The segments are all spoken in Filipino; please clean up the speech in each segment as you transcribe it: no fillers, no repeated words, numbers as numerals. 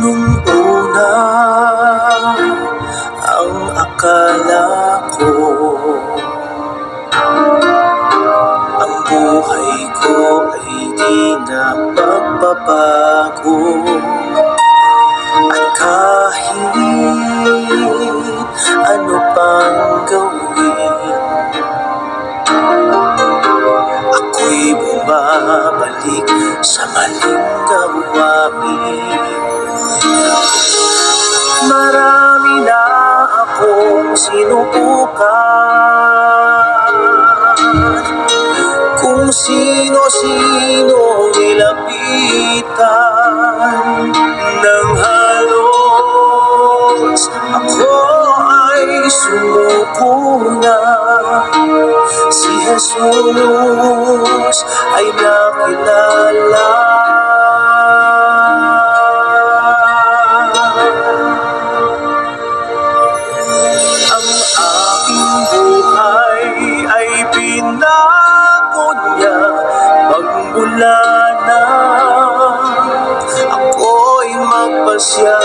Nung una, ang akala ko, ang buhay ko ay di na magbabago. At kahit ano pang gawin, ako'y bumabalik sa maling gawain. Marami na akong sinubukan, kung sino-sino nilapitan ng halos ako ay sumuko na. Si Jesus ay nakilala. Ang aking buhay ay binago niya magmula na ako'y magpasya.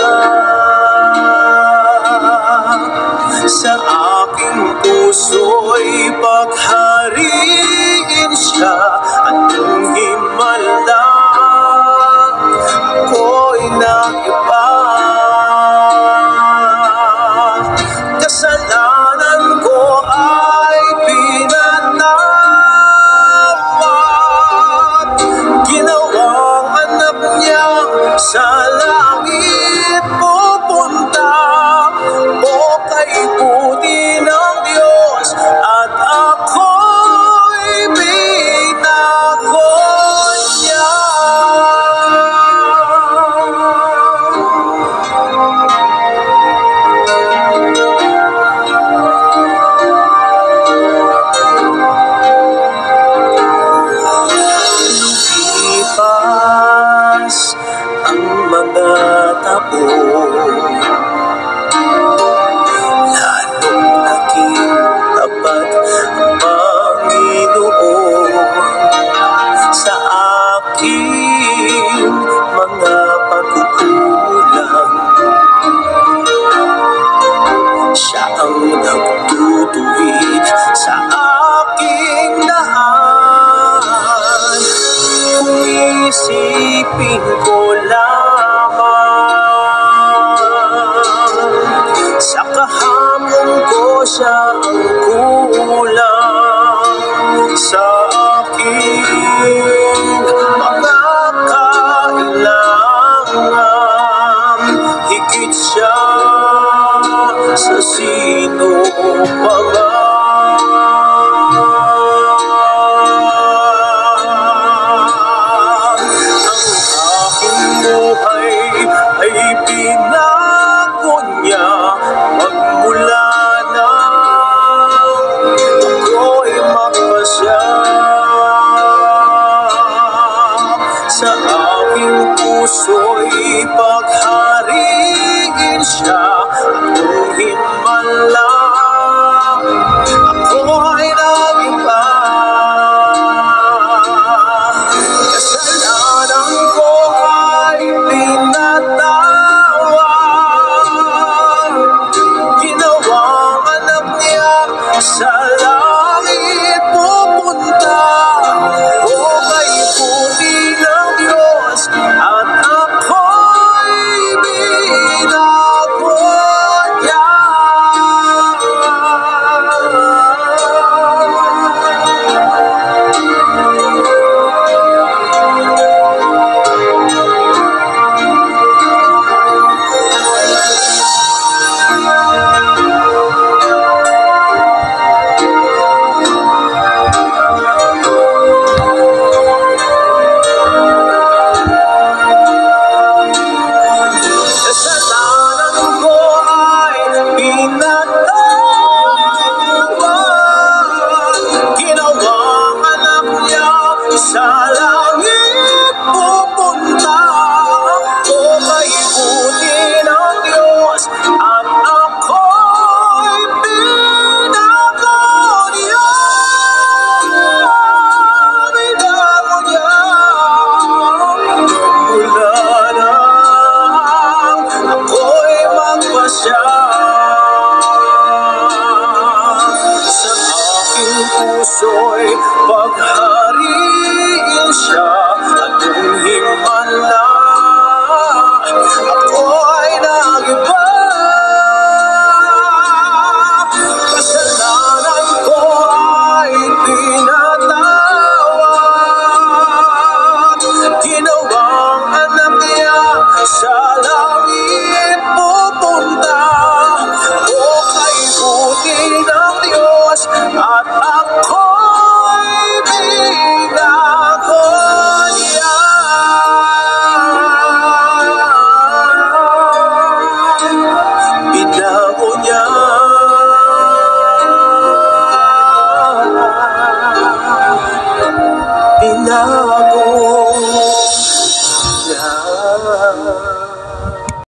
Sa aking puso'y paghariin siya at nung himala ako'y nakipa. Kasalanan ko ay pinatawad, ginawang anak niya sa langit pupunta. O kay buti ng Diyos at ako'y binago niya. Lumipas ang mga taon, lalong naging tapat ang Panginoon sa aking mga pagkukulang. Siya ang nagtutuwid sa aking daan. Kung isipin ko lamang, sa kahamon ko siya ang kulang. Sa aking mga kailangan, higit siya sa sino pa man. Ay binago niya magmula na ako'y magpasya. Sa aking puso'y pag